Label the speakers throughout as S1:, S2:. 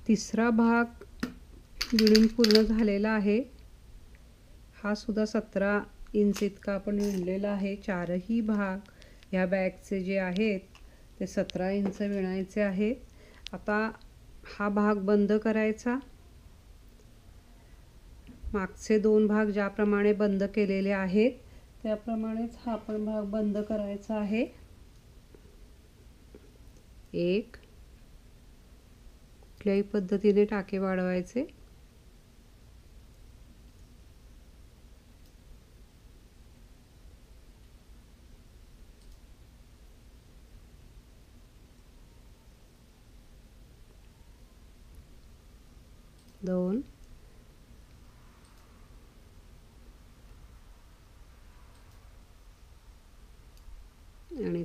S1: तिसरा भाग विणून पूर्ण झालेला आहे। हा सुद्धा 17 इंच इतका आपण विणलेला आहे। चारही भाग ह्या बॅगचे जे आहेत ते 17 इंच विणायचे आहेत। आता हा भाग बंद करायचा। मागचे 2 भाग ज्याप्रमाणे बंद केलेले आहेत त्याप्रमाणेच हा पण भाग बंद करायचा आहे। एक कुठल्याही पद्धतीने टाके वाढवायचे। दोन आणि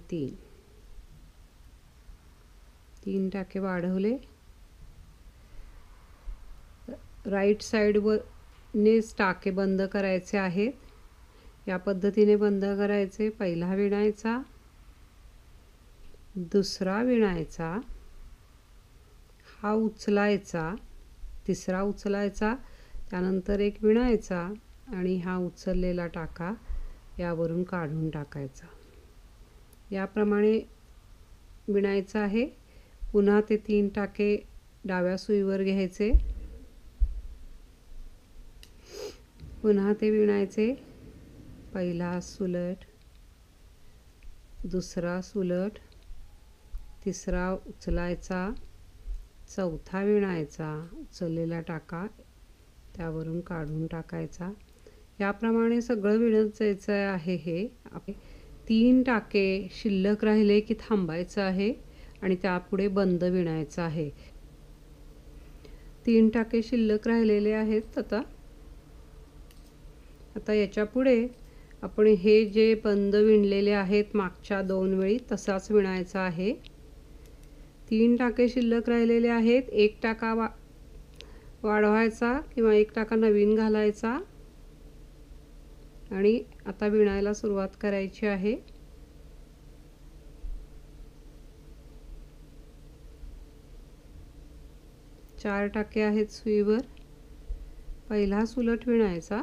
S1: तीन टाके वाढवले। राईट साइडनेच टाके बंद करायचे आहेत। या पद्धतीने बंद करायचे। पहिला विणायचा, दुसरा विणायचा, हा उचलायचा, तिसरा उचलायचा, त्यानंतर एक विणायचा आणि हा उचललेला टाका यावरून काढून टाकायचा। याप्रमाणे विणायचं आहे। पुन्हा ते 3 टाके डाव्या सुईवर घ्यायचे, पुन्हा ते विणायचे। पहिला सुलट, दुसरा सुलट, तिसरा उचलायचा, चौथा विणायचा, उचललेला टाका त्यावरून काढून टाकायचा। याप्रमाणे सगळं विणत जायचं आहे। हे 3 टाके शिल्लक राहिले की थांबायचं आहे आणि त्यापुढे बंद विणायचं आहे। 3 टाके शिल्लक राहिलेले आहेत। आता याच्या पुढे आपण हे जे बंद विणलेले आहेत मागच्या 2 वेळी तसाच विणायचा आहे। 3 टाके शिल्लक राहिलेले आहेत। एक टाका वाढवायचा किंवा एक टाका नवीन घालायचा आणि आता विणायला सुरुवात करायची आहे। चार टाके आहेत सुईवर। पहिला सुलट विणायचा,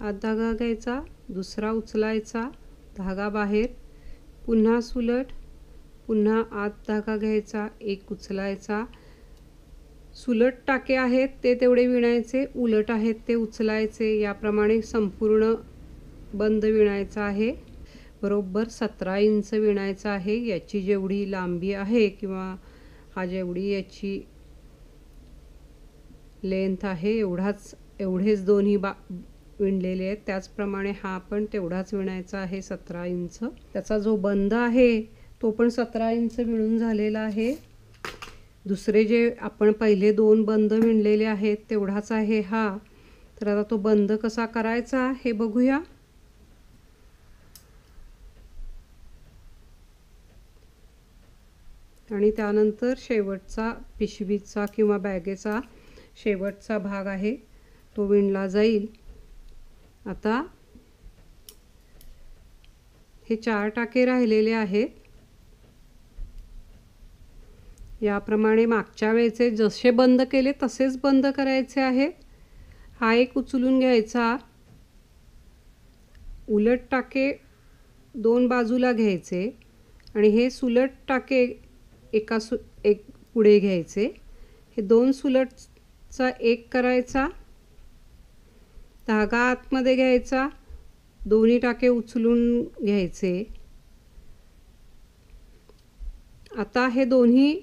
S1: आत धागा घ्यायचा, दुसरा उचलायचा, धागा बाहेर, पुन्हा सुलट, पुन्हा आत धागा घ्यायचा, एक उचलायचा। सुलट टाके आहेत ते तेवढे विणायचे, उलट आहेत ते उचलायचे। याप्रमाणे संपूर्ण बंद विणायचा आहे। बरोबर 17 इंच विणायचं आहे। याची जेवढी लांबी आहे किंवा हा जेवढी याची लेंथ आहे एवढेच दोन्ही विणलेले आहेत। त्याचप्रमाणे हा पण तेवढाच विणायचा आहे 17 इंच। त्याचा जो बंद आहे तो पण 17 इंच विणून झालेला आहे। दुसरे जे आपण पहिले 2 बंद विणलेले आहेत तेवढाच आहे हा। तर आता तो बंद कसा करायचा हे बघूया। आणि त्यानंतर शेवटचा पिशवीचा किंवा बॅगेचा शेवटचा भाग आहे तो विणला जाईल। आता हे 4 टाके राहिलेले आहेत। याप्रमाणे मागच्या वेळेचे जसे बंद केले तसेच बंद करायचे आहेत। हा एक उचलून घ्यायचा, उलट टाके 2 बाजूला घ्यायचे आणि हे सुलट टाके एक पुढे घ्यायचे। हे 2 सुलटचा एक करायचा, धागा आतमध्ये घ्यायचा, दोन्ही टाके उचलून घ्यायचे। आता हे दोन्ही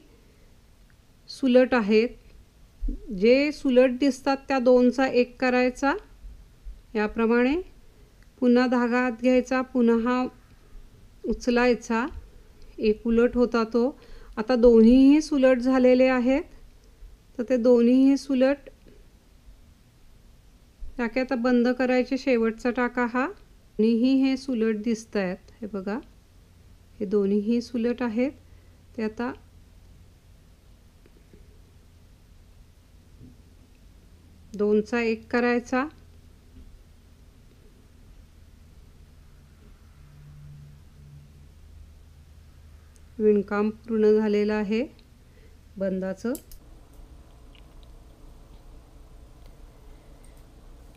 S1: सुलट आहेत, जे सुलट दिसतात त्या 2चा एक करायचा। याप्रमाणे पुन्हा धागा आत घ्यायचा, पुन्हा हा उचलायचा, एक उलट होता तो। आता दोन्हीही सुलट झालेले आहेत तर ते दोन्हीही सुलट टाके आता बंद करायचे। शेवटचा टाका हा, दोन्हीही हे सुलट दिसत आहेत, हे बघा हे दोन्हीही सुलट आहेत। ते आता दोनचा एक करायचा, विणकाम पूर्ण झालेलं आहे बंदाचं.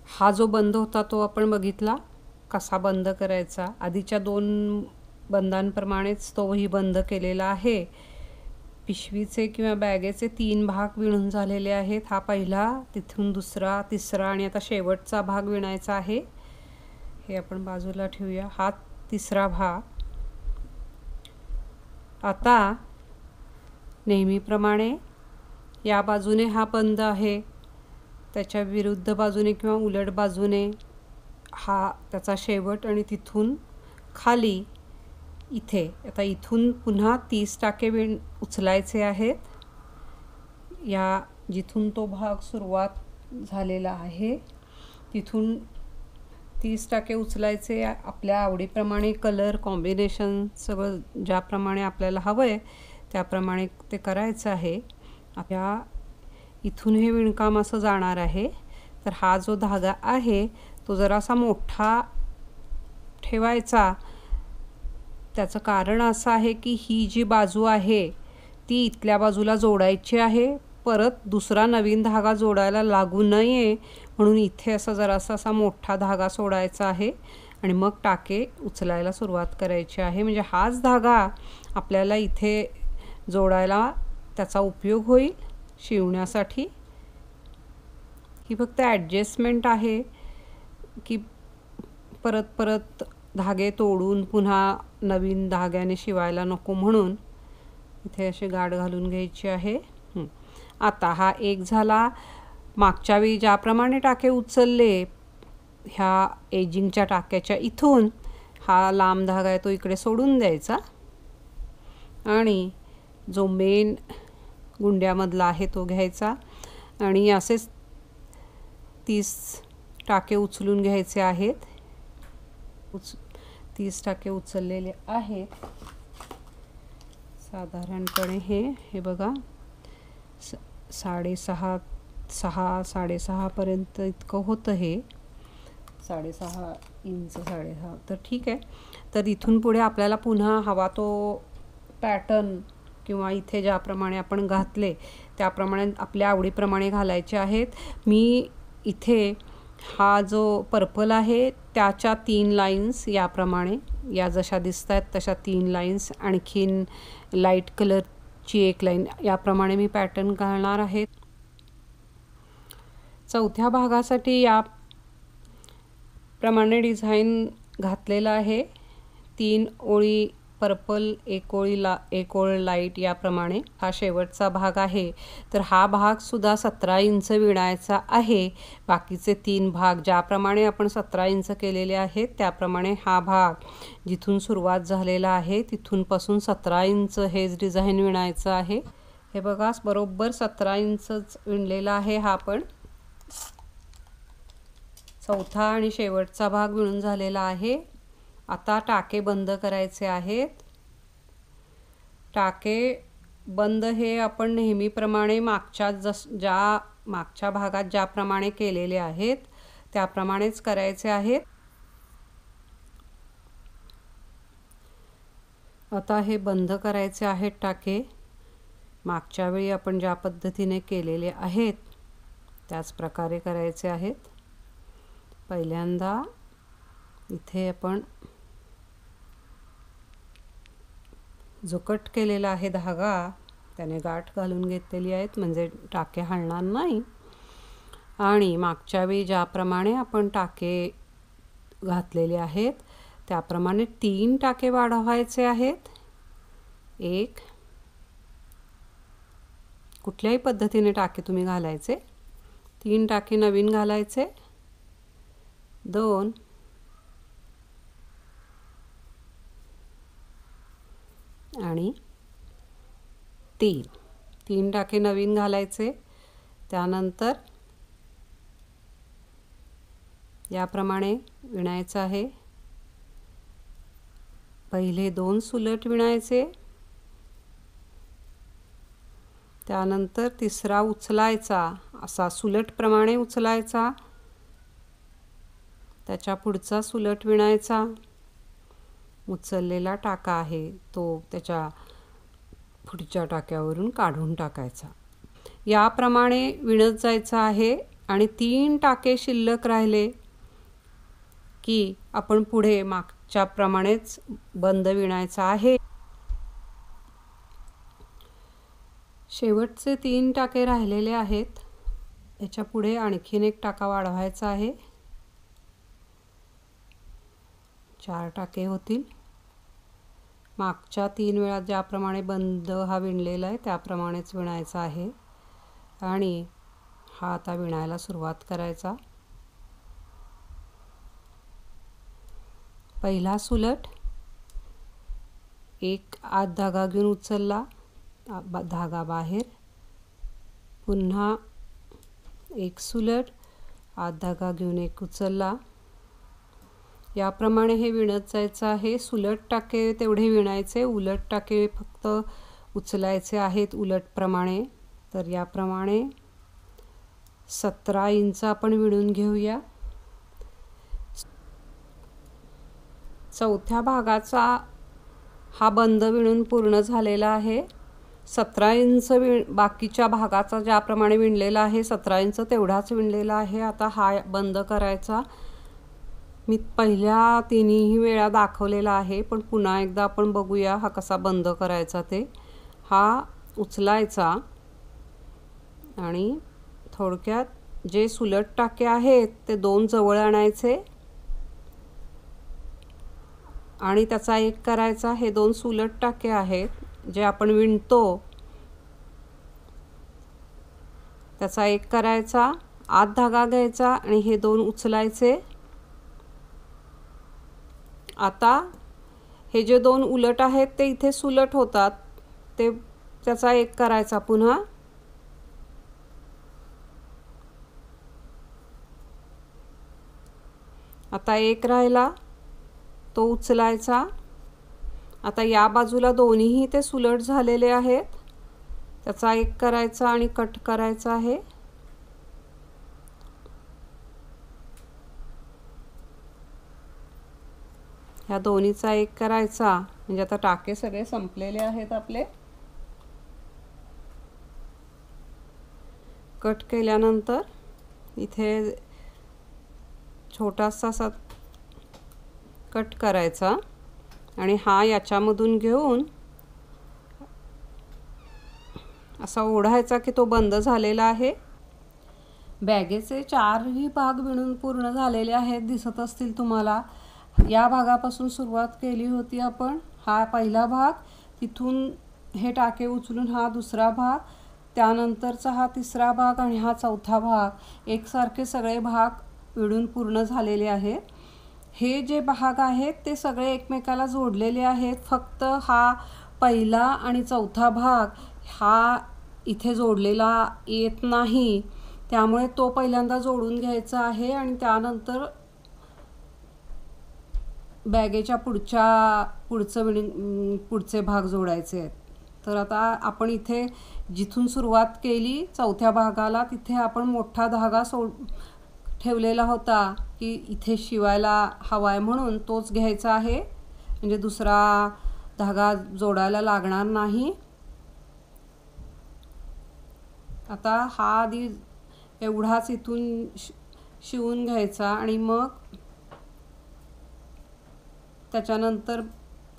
S1: हा जो बंद होता तो आपण बघितला कसा बंद करायचा. आधीच्या 2 बंदांप्रमाणेच तोही बंद केलेला आहे. पिशवीचे किंवा बॅगेचे 3 भाग विणून झालेले आहेत. हा पहिला, तिथून दुसरा, तिसरा आणि आता शेवटचा भाग विणायचा आहे. हे आपण बाजूला ठेवूया. हा तिसरा भाग. आता नेहमीप्रमाणे या बाजूने हा बंद आहे, त्याच्या विरुद्ध बाजूने किंवा उलट बाजूने हा त्याचा शेवट आणि तिथून खाली इथे. आता इथून पुन्हा 30 टाके उचलायचे आहेत. या जिथून तो भाग सुरुवात झालेला आहे तिथून 30 टाके उचलायचे. आपल्या आवडीप्रमाणे कलर कॉम्बिनेशन सगळं ज्याप्रमाणे आपल्याला हवं आहे त्याप्रमाणे ते करायचं आहे. आपल्या इथून हे विणकाम असं जाणार आहे. तर हा जो धागा आहे तो जरासा मोठा ठेवायचा. त्याचं कारण असं आहे की ही जी बाजू आहे ती इथल्या बाजूला जोडायची आहे. परत दुसरा नवीन धागा जोडायला लागू नये म्हणून इथे असा जरासा असा मोठा धागा सोडायचा आहे आणि मग टाके उचलायला सुरुवात करायची आहे. म्हणजे हाच धागा आपल्याला इथे जोडायला त्याचा उपयोग होईल शिवण्यासाठी. ही फक्त ॲडजस्टमेंट आहे की परत परत धागे तोडून पुन्हा नवीन धाग्याने शिवायला नको म्हणून इथे अशी गाठ घालून घ्यायची आहे. आता हा एक झाला. मागच्या वेळी ज्याप्रमाणे टाके उचलले ह्या एजिंगच्या टाक्याच्या इथून हा लांब धागा आहे तो इकडे सोडून द्यायचा आणि जो मेन गुंड्यामधला आहे तो घ्यायचा आणि असेच 30 टाके उचलून घ्यायचे आहेत. 30 टाके उचललेले आहेत. साधारणपणे हे बघा 6.5 पर्यंत इतकं होतं. हे 6.5 इंच 6.5 तर ठीक आहे. तर इथून पुढे आपल्याला पुन्हा हवा तो पॅटर्न किंवा इथे ज्याप्रमाणे आपण घातले त्याप्रमाणे आपल्या आवडीप्रमाणे घालायचे आहेत. मी इथे हा जो पर्पल आहे त्याच्या 3 लाईन्स याप्रमाणे या जशा दिसत आहेत तशा 3 लाईन्स आणखीन लाईट कलरची 1 लाईन याप्रमाणे मी पॅटर्न घालणार आहे. चौथ्या भागासाठी या प्रमाणे डिझाईन घातलेला आहे. 3 ओळी पर्पल, 1 ओळ लाईट याप्रमाणे हा शेवटचा भाग आहे. तर हा भाग सुद्धा 17 इंच विणायचा आहे. बाकीचे 3 भाग ज्याप्रमाणे आपण 17 इंच केलेले आहेत त्याप्रमाणे हा भाग जिथून सुरुवात झालेला आहे तिथून पासून 17 इंच हेच डिझाईन विणायचं आहे. हे बघा बरोबर 17 इंचच विणलेला आहे हा पण. चौथा आणि शेवटचा भाग विणून झालेला आहे. आता टाके बंद करायचे आहेत. टाके बंद हे आपण नेहमीप्रमाणे मागच्या भागात ज्याप्रमाणे केलेले आहेत त्याप्रमाणेच करायचे आहेत. आता हे बंद करायचे आहेत टाके. मागच्या वेळी आपण ज्या पद्धतीने केलेले आहेत त्याच प्रकारे करायचे आहेत. पहिल्यांदा इथे आपण जो कट केलेला आहे धागा त्याने गाठ घालून घेतलेली आहेत म्हणजे टाके हलणार नाही. आणि मागच्या वेळी ज्याप्रमाणे आपण टाके घातलेले आहेत त्याप्रमाणे 3 टाके वाढवायचे आहेत. 1 कुठल्याही पद्धतीने टाके तुम्ही घालायचे. 3 टाके नवीन घालायचे. 2 आणि 3 टाके नवीन घालायचे. त्यानंतर याप्रमाणे विणायचं आहे. पहिले 2 सुलट विणायचे. त्यानंतर तिसरा उचलायचा असा सुलट प्रमाणे उचलायचा. त्याच्या पुढचा सुलट विणायचा. उचललेला टाका आहे तो त्याच्या पुढच्या टाक्यावरून काढून टाकायचा। याप्रमाणे विणत जायचं आहे आणि 3 टाके शिल्लक राहिले की आपण पुढे मागच्या प्रमाणेच बंद विणायचा आहे। शेवटचे 3 टाके राहिलेले आहेत। याच्या पुढे आणखीन एक टाका वाढवायचा आहे। 4 टाके होतील। मागच्या 3 वेळा ज्याप्रमाणे बंद हा विणलेला आहे त्याप्रमाणेच विणायचा आहे आणि हा आता विणायला सुरुवात करायचा। पहिला सुलट, एक आत धागा घेऊन उचलला, धागा बाहेर, पुन्हा एक सुलट, आत धागा घेऊन एक उचलला। याप्रमाणे हे विणत जायचं आहे। सुलट टाके तेवढे विणायचे, उलट टाके फक्त उचलायचे आहेत उलट प्रमाणे। तर याप्रमाणे 17 इंच आपण विणून घेऊया। चौथ्या भागाचा हा बंद विणून पूर्ण झालेला आहे। 17 इंच बाकीच्या भागाचा ज्याप्रमाणे विणलेला आहे 17 इंच तेवढाच विणलेला आहे। आता हा बंद करायचा। मी पहिल्या 3ही वेळा दाखवलेला आहे, पण पुन्हा एकदा आपण बघूया हा कसा बंद करायचा ते। हा उचलायचा आणि थोडक्यात जे सुलट टाके आहेत ते 2 जवळ आणायचे आणि त्याचा एक करायचा। हे 2 सुलट टाके आहेत जे आपण विणतो त्याचा एक करायचा, आत धागा घ्यायचा आणि हे 2 उचलायचे। आता हे जे 2 उलट आहेत ते इथे सुलट होतात, ते त्याचा एक करायचा पुन्हा। आता एक राहिला तो उचलायचा। आता या बाजूला दोन्हीही ते सुलट झालेले आहेत, त्याचा एक करायचा आणि कट करायचा आहे। ह्या दोन्हीचा एक करायचा, म्हणजे आता टाके सगळे संपलेले आहेत आपले। कट केल्यानंतर इथे छोटासा असा कट करायचा आणि हा याच्यामधून घेऊन असा ओढायचा की तो बंद झालेला आहे। बॅगेचे 4ही भाग विणून पूर्ण झालेले आहेत, दिसत असतील तुम्हाला। या भागापासून सुरुवात केली होती आपण। हा पहिला भाग, तिथून हे टाके उचलून हा दुसरा भाग, त्यानंतरचा हा तिसरा भाग आणि हा चौथा भाग। एकसारखे सगळे भाग विणून पूर्ण झालेले आहेत। हे जे भाग आहेत ते सगळे एकमेकाला जोडलेले आहेत, फक्त हा पहिला आणि चौथा भाग हा इथे जोडलेला येत नाही, त्यामुळे तो पहिल्यांदा जोडून घ्यायचा आहे आणि त्यानंतर बॅगेच्या पुढचे भाग जोडायचे आहेत। तर आता आपण इथे जिथून सुरुवात केली चौथ्या भागाला, तिथे आपण मोठा धागा ठेवलेला होता की इथे शिवायला हवाय म्हणून, तोच घ्यायचा आहे, म्हणजे दुसरा धागा जोडायला लागणार नाही। आता हा आधी एवढाच इथून शिवून घ्यायचा आणि मग त्याच्यानंतर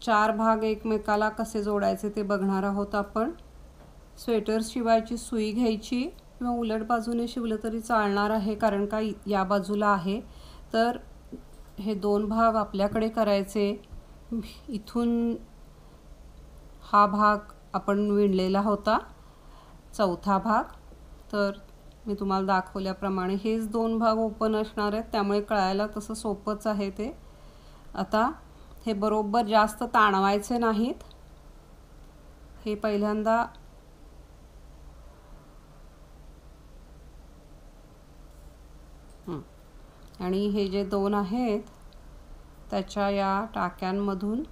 S1: 4 भाग एकमेकाला कसे जोडायचे ते बघणार आहोत आपण। स्वेटर शिवायची सुई घ्यायची किंवा उलट बाजूने शिवलं तरी चालणार आहे, कारण का या बाजूला आहे। तर हे 2 भाग आपल्याकडे करायचे। इथून हा भाग आपण विणलेला होता चौथा भाग, तर मी तुम्हाला दाखवल्याप्रमाणे हेच 2 भाग ओपन असणार आहेत, त्यामुळे कळायला तसं सोपंच आहे ते। आता हे बरोबर जास्त ताणवायचे नाहीत, हे पहिल्यांदा आणि हे जे 2 आहेत त्याच्या या टाक्यांमधून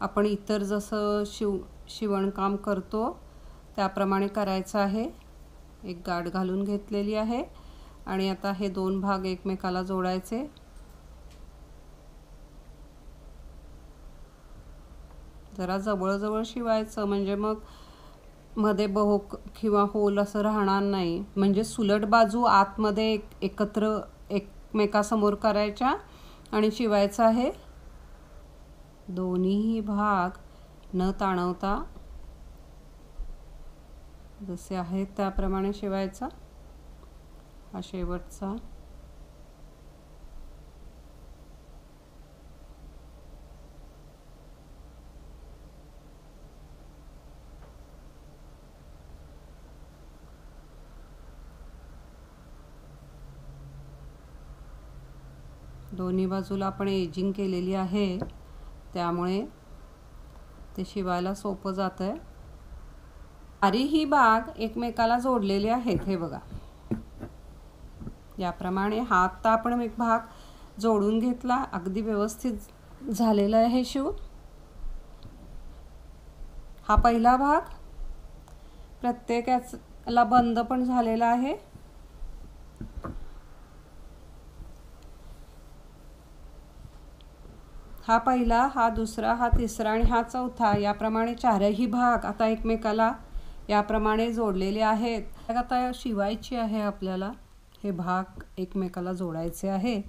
S1: आपण इतर जसं शिवणकाम करतो त्याप्रमाणे करायचं आहे। एक गाठ घालून घेतलेली आहे आणि आता हे 2 भाग एकमेकाला जोडायचे। जरा जवळजवळ शिवायचं, म्हणजे मग मध्ये बहोक किंवा होल असं राहणार नाही. म्हणजे सुलट बाजू आतमध्ये एकत्र एकमेकासमोर करायच्या आणि शिवायचा आहे. दोन्हीही भाग न ताणवता जसे आहेत त्याप्रमाणे शिवायचा. हा शेवटचा. दोन्ही बाजूला आपण एजिंग केलेली आहे, त्यामुळे ते शिवायला सोपं जातं आहे. चारीही भाग एकमेकाला जोडलेले आहेत. हे बघा, याप्रमाणे हा आत्ता आपण एक भाग जोडून घेतला. अगदी व्यवस्थित झालेला आहे हे शिवून. हा पहिला भाग प्रत्येकाला बंद पण झालेला आहे. हा पहिला, हा दुसरा, हा तिसरा आणि हा चौथा, याप्रमाणे चारही भाग आता एकमेकाला याप्रमाणे जोडलेले आहेत. आता शिवायची आहे आपल्याला. हे भाग एकमेकाला जोडायचे आहेत.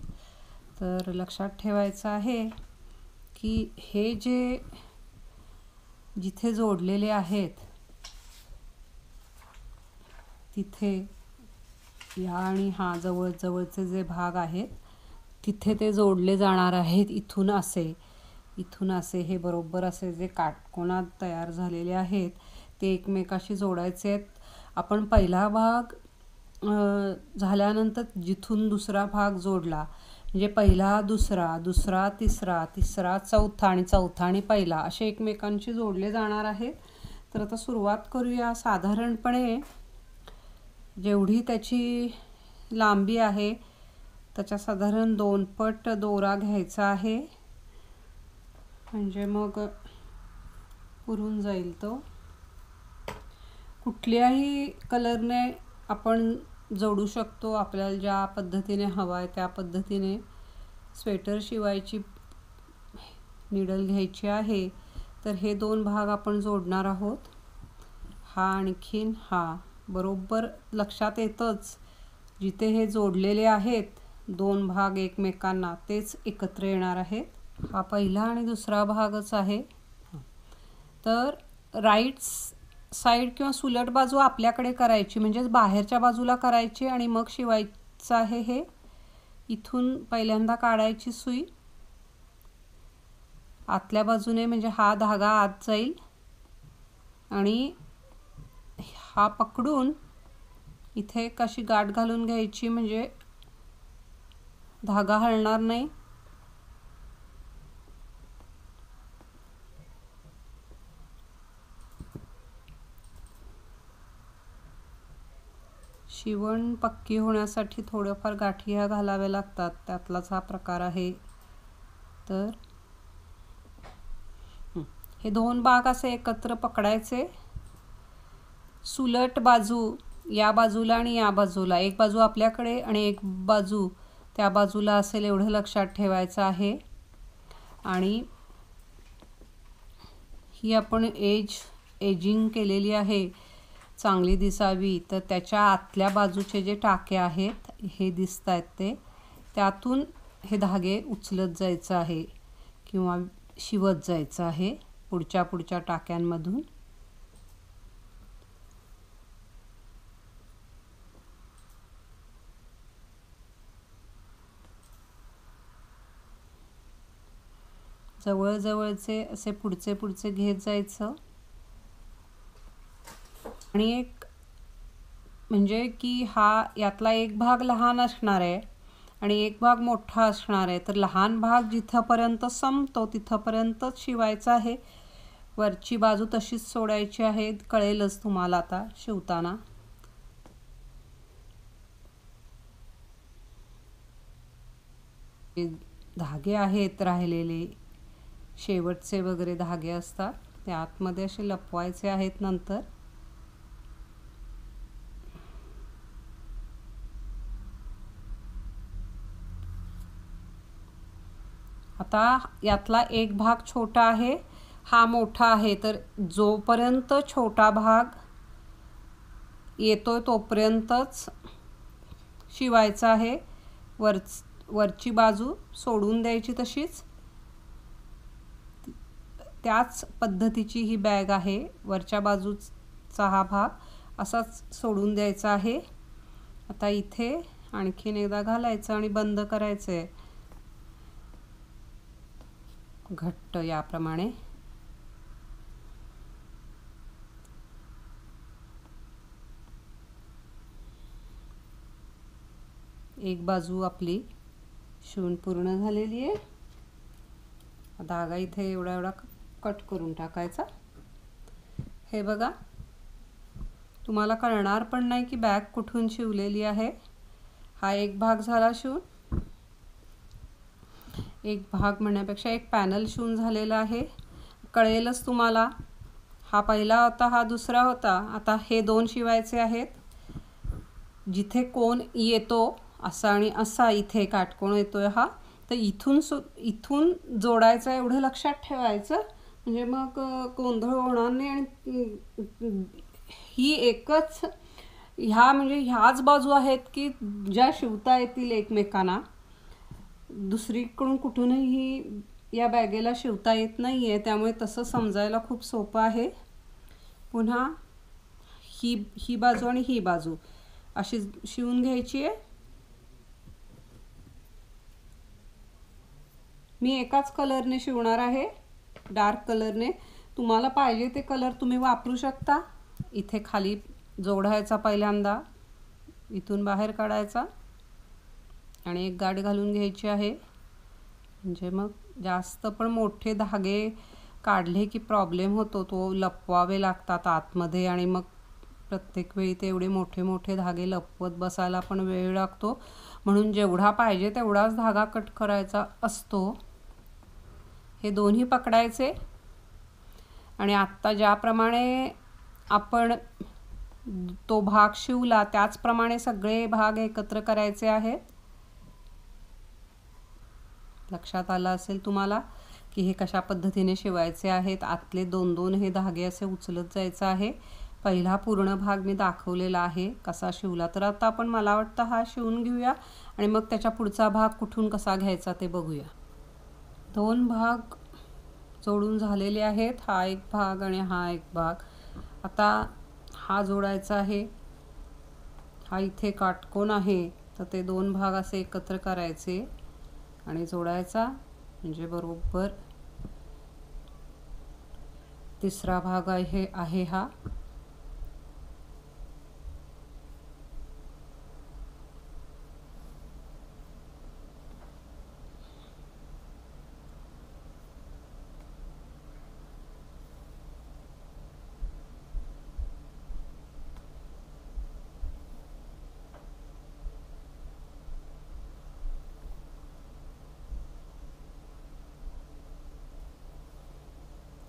S1: तर लक्षात ठेवायचं आहे की हे जे जिथे जोडलेले आहेत तिथे या आणि हा जवळचे जे भाग आहेत तिथे ते जोडले जाणार आहेत. इथून असे हे बरोबर असे जे काटकोनात तयार झालेले आहेत ते एकमेकाशी जोडायचे आहेत. आपण पहिला भाग झाल्यानंतर जिथून दुसरा भाग जोडला, म्हणजे पहिला दुसरा, दुसरा तिसरा, तिसरा चौथा आणि चौथा आणि पहिला असे एकमेकांशी जोडले जाणार आहेत. तर आता सुरुवात करूया. साधारणपणे जेवढी त्याची लांबी आहे त्याच्या साधारण 2 पट दोरा घ्यायचा आहे, म्हणजे मग पुरून जाईल तो. कुठल्याही कलरने आपण जोडू शकतो. आपल्याला ज्या पद्धतीने हवा आहे त्या पद्धतीने स्वेटर शिवायची निडल घ्यायची आहे. तर हे 2 भाग आपण जोडणार आहोत. हा आणखीन हा बरोबर लक्षात येतच, जिथे हे जोडलेले आहेत 2 भाग एकमेकांना तेच एकत्र येणार आहेत. हा पहिला आणि दुसरा भागच आहे. तर राईट साईड किंवा सुलट बाजू आपल्याकडे करायची, म्हणजेच बाहेरच्या बाजूला करायची आणि मग शिवायचं आहे. हे इथून पहिल्यांदा काढायची सुई आतल्या बाजूने, म्हणजे हा धागा आत जाईल आणि हा पकडून इथे कशी गाठ घालून घ्यायची, म्हणजे धागा हलणार नाही. शिवण पक्की होण्यासाठी थोड्याफार गाठी ह्या घालाव्या लागतात, त्यातलाच हा प्रकार आहे. तर हे 2 भाग असे एकत्र पकडायचे. सुलट बाजू या बाजूला आणि या बाजूला, एक बाजू आपल्याकडे आणि एक बाजू त्या बाजूला असेल एवढं लक्षात ठेवायचं आहे. आणि ही आपण एजिंग केलेली आहे चांगली दिसावी, तर त्याच्या आतल्या बाजूचे जे टाके आहेत हे दिसत आहेत ते, त्यातून हे धागे उचलत जायचं आहे किंवा शिवत जायचं आहे पुढच्या टाक्यांमधून. जवळचे असे पुढचे घेत जायचं. आणि एक म्हणजे की हा यातला एक भाग लहान असणार आहे आणि एक भाग मोठा असणार आहे. तर लहान भाग जिथपर्यंत संपतो तिथपर्यंतच शिवायचा आहे. वरची बाजू तशीच सोडायची आहे, कळेलच तुम्हाला आता शिवताना. धागे आहेत राहिलेले, शेवटचे वगैरे धागे असतात ते आतमध्ये असे लपवायचे आहेत नंतर. आता यातला एक भाग छोटा आहे हा मोठा आहे, तर जोपर्यंत छोटा भाग येतोय तोपर्यंतच शिवायचा आहे. वरची बाजू सोडून द्यायची तशीच. त्याच पद्धतीची ही बॅग आहे. वरच्या बाजूचा हा भाग असाच सोडून द्यायचा आहे. आता इथे आणखीन एकदा घालायचं आणि बंद करायचं आहे घट्ट याप्रमाणे. एक बाजू आपली शिवून पूर्ण झालेली आहे. धागा इथे एवढा एवढा कट करून टाकायचा. हे बघा, तुम्हाला कळणार पण नाही की बॅग कुठून शिवलेली आहे. हा एक भाग झाला शिवून. एक भाग म्हणण्यापेक्षा एक पॅनल शिवून झालेला आहे. कळेलच तुम्हाला. हा पहिला होता, हा दुसरा होता. आता हे दोन शिवायचे आहेत. जिथे कोण येतो असा आणि असा इथे काटकोण येतोय हा, तर इथून जोडायचं एवढं लक्षात ठेवायचं. म्हणजे मग गोंधळ होणार नाही. आणि ही एकच म्हणजे ह्याच बाजू आहेत की ज्या शिवता येतील एकमेकांना. दुसरीकडून कुठूनही या बॅगेला शिवता येत नाही आहे, त्यामुळे तसं समजायला खूप सोपं आहे. पुन्हा ही बाजू आणि ही बाजू अशी शिवून घ्यायची आहे. मी एकाच कलरने शिवणार आहे, डार्क कलरने. तुम्हाला पाहिजे ते कलर तुम्ही वापरू शकता. इथे खाली जोडायचा पहिल्यांदा, इथून बाहेर काढायचा आणि एक गाठ घालून घ्यायची आहे. म्हणजे मग जास्त पण मोठे धागे काढले की प्रॉब्लेम होतो, तो लपवावे लागतात आतमध्ये. आणि मग प्रत्येक वेळी ते एवढे मोठे मोठे धागे लपवत बसायला पण वेळ लागतो. म्हणून जेवढा पाहिजे तेवढाच धागा कट करायचा असतो. हे दोन्ही पकडायचे आणि आत्ता ज्याप्रमाणे आपण तो भाग शिवला त्याचप्रमाणे सगळे भाग एकत्र करायचे आहेत. लक्षात आलं असेल तुम्हाला की हे कशा पद्धतीने शिवायचे आहेत. आतले दोन दोन हे धागे असे उचलत जायचं आहे. पहिला पूर्ण भाग मी दाखवलेला आहे कसा शिवला. तर आता आपण मला वाटतं हा शिवून घेऊया आणि मग त्याच्या पुढचा भाग कुठून कसा घ्यायचा ते बघूया. दोन भाग जोडून झालेले आहेत. हा एक भाग आणि हा एक भाग. आता हा जोडायचा आहे. हा इथे काटकोन आहे, तर ते दोन भाग असे एकत्र करायचे आणि जोडायचा. म्हणजे बरोबर तिसरा भाग आहे हा.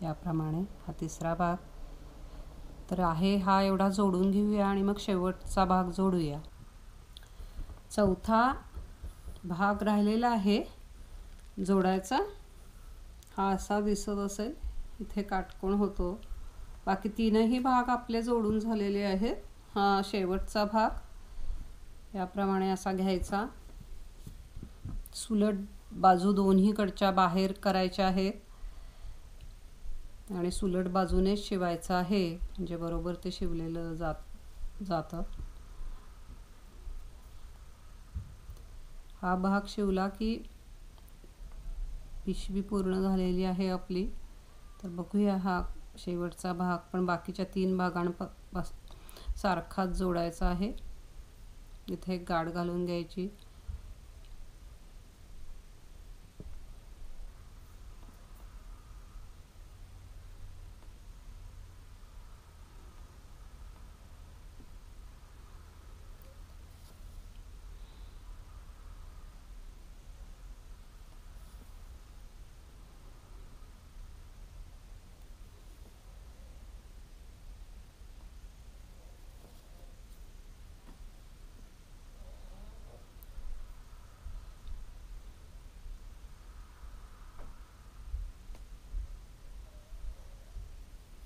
S1: याप्रमाणे हा तिसरा भाग तर आहे. हा एवढा जोडून घेऊया आणि मग शेवटचा भाग जोडूया. चौथा भाग राहिलेला आहे जोडायचा. हा असा दिसत असेल, इथे काटकोण होतो. बाकी तीनही भाग आपले जोडून झालेले आहेत. हा शेवटचा भाग याप्रमाणे असा घ्यायचा. सुलट बाजू दोन्हीकडच्या बाहेर करायच्या आहेत आणि सुलट बाजूनेच शिवायचं आहे. म्हणजे बरोबर ते शिवलेलं जातं. हा भाग शिवला की पिशवी पूर्ण झालेली आहे आपली. तर बघूया हा शेवटचा भाग पण बाकीच्या तीन भागांपासून सारखाच जोडायचा आहे. इथे एक गाठ घालून घ्यायची.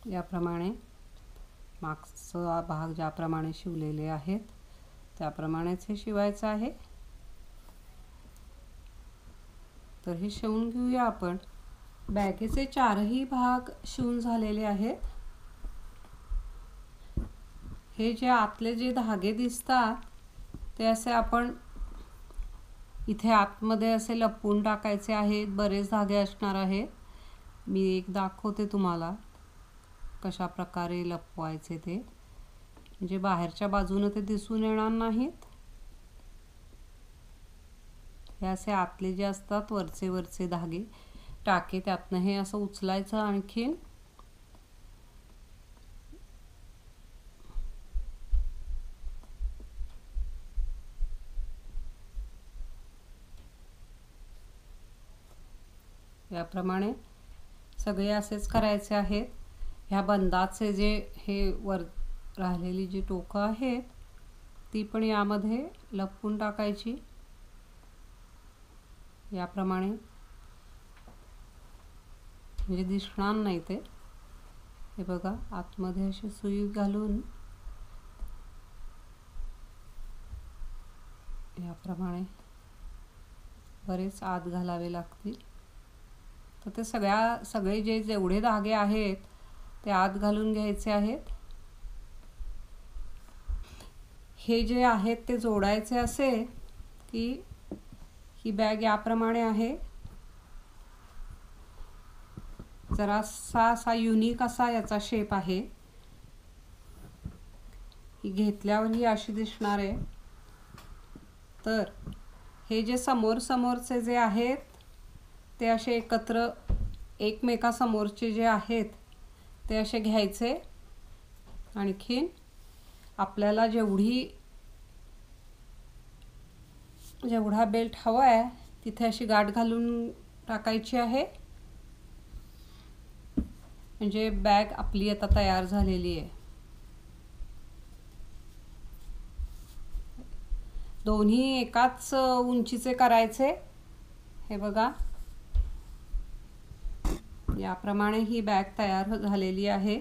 S1: याप्रमाणे मागचा भाग ज्याप्रमाणे शिवलेले आहेत त्याप्रमाणेच हे शिवायचं आहे। तर हे शिवून घेऊया आपण। बॅगेचे चारही भाग शिवून झालेले आहेत। हे जे आतले जे धागे दिसतात ते असे आपण इथे आतमध्ये असे लपवून टाकायचे आहेत। बरेच धागे असणार आहेत। मी एक दाखवते तुम्हाला कशा प्रकारे लपवायचे ते, म्हणजे बाहेरच्या बाजूने ते दिसून येणार नाहीत। हे असे आतले जे असतात वरचे धागे टाके त्यातनं हे असं उचलायचं आणखीन याप्रमाणे सगळे असेच करायचे आहेत। ह्या बंदाचे जे हे वर राहिलेली जी टोकं आहेत ती पण यामध्ये लपवून टाकायची याप्रमाणे, म्हणजे दिसणार नाही ते। हे बघा आतमध्ये अशी सुई घालून याप्रमाणे बरेच आत घालावे लागतील। तर ते सगळे जेवढे धागे आहेत ते आत घालून घ्यायचे आहेत। हे जे आहेत ते जोडायचे असे की ही बॅग याप्रमाणे आहे। जरासा असा युनिक असा याचा शेप आहे। ही घेतल्यावर ही अशी दिसणार आहे। तर हे जे समोरचे जे आहेत ते असे एकत्र एकमेकासमोरचे जे आहेत ते असे घ्यायचे। आणखीन आपल्याला जेवढा बेल्ट हवा आहे तिथे अशी गाठ घालून टाकायची आहे, म्हणजे बॅग आपली आता तयार झालेली आहे। दोन्ही एकाच उंचीचे करायचे। हे बघा याप्रमाणे ही बॅग तयार झालेली आहे।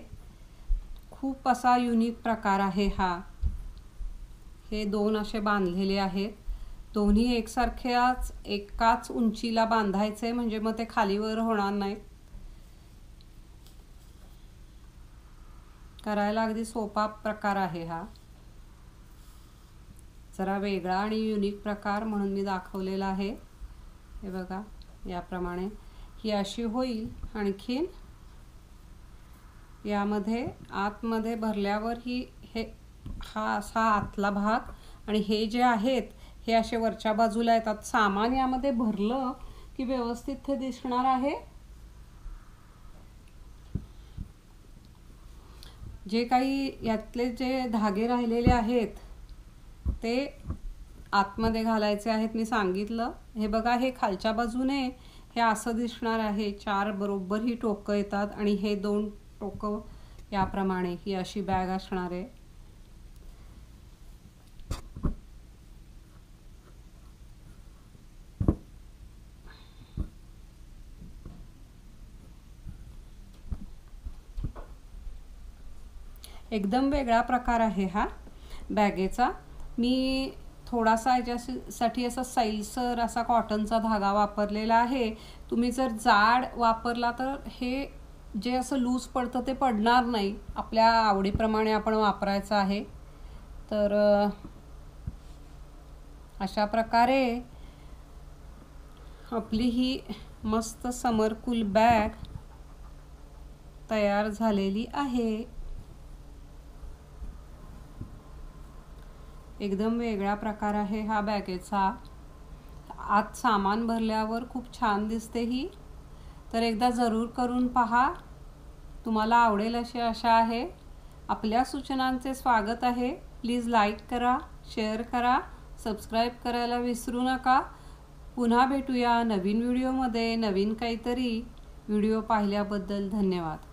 S1: खूप असा युनिक प्रकार आहे हा। हे दोन असे बांधलेले आहेत। दोन्ही एकाच उंचीला बांधायचे, म्हणजे मग ते खालीवर होणार नाहीत। करायला अगदी सोपा प्रकार आहे हा। जरा वेगळा आणि युनिक प्रकार म्हणून मी दाखवलेला आहे। हे बघा याप्रमाणे ही अशी होईल। आणखीन यामध्ये आतमध्ये भरल्यावर हा असा आतला भाग आणि हे जे आहेत हे असे वरच्या बाजूला येतात। सामान यामध्ये भरलं की व्यवस्थित ते दिसणार आहे। जे काही यातले जे धागे राहिलेले आहेत ते आतमध्ये घालायचे आहेत, मी सांगितलं। हे बघा हे खालच्या बाजूने हे असं दिसणार आहे। 4 बरोबर ही टोकं येतात आणि हे 2 टोकं याप्रमाणे ही अशी बॅग असणार आहे। एकदम वेगळा प्रकार आहे हा बॅगेचा। मी थोडासा याच्यासाठी असा सैलसर असा कॉटनचा धागा वापरलेला आहे। तुम्ही जर जाड वापरला तर हे जे असं लूज पडतं ते पडणार नाही। आपल्या आवडीप्रमाणे आपण वापरायचं आहे। तर अशा प्रकारे आपली ही मस्त समरकूल बॅग तयार झालेली आहे। एकदम वेगळा प्रकार आहे हा बॅगेचा। आत सामान भरल्यावर खूप छान दिसते ही। तर एकदा जरूर करून पहा, तुम्हाला आवडेल अशी आशा आहे। आपल्या सूचनांचे स्वागत आहे। प्लीज लाईक करा, शेअर करा, सबस्क्राईब करायला विसरू नका। पुन्हा भेटूया नवीन व्हिडिओमध्ये नवीन काहीतरी। व्हिडिओ पाहिल्याबद्दल धन्यवाद।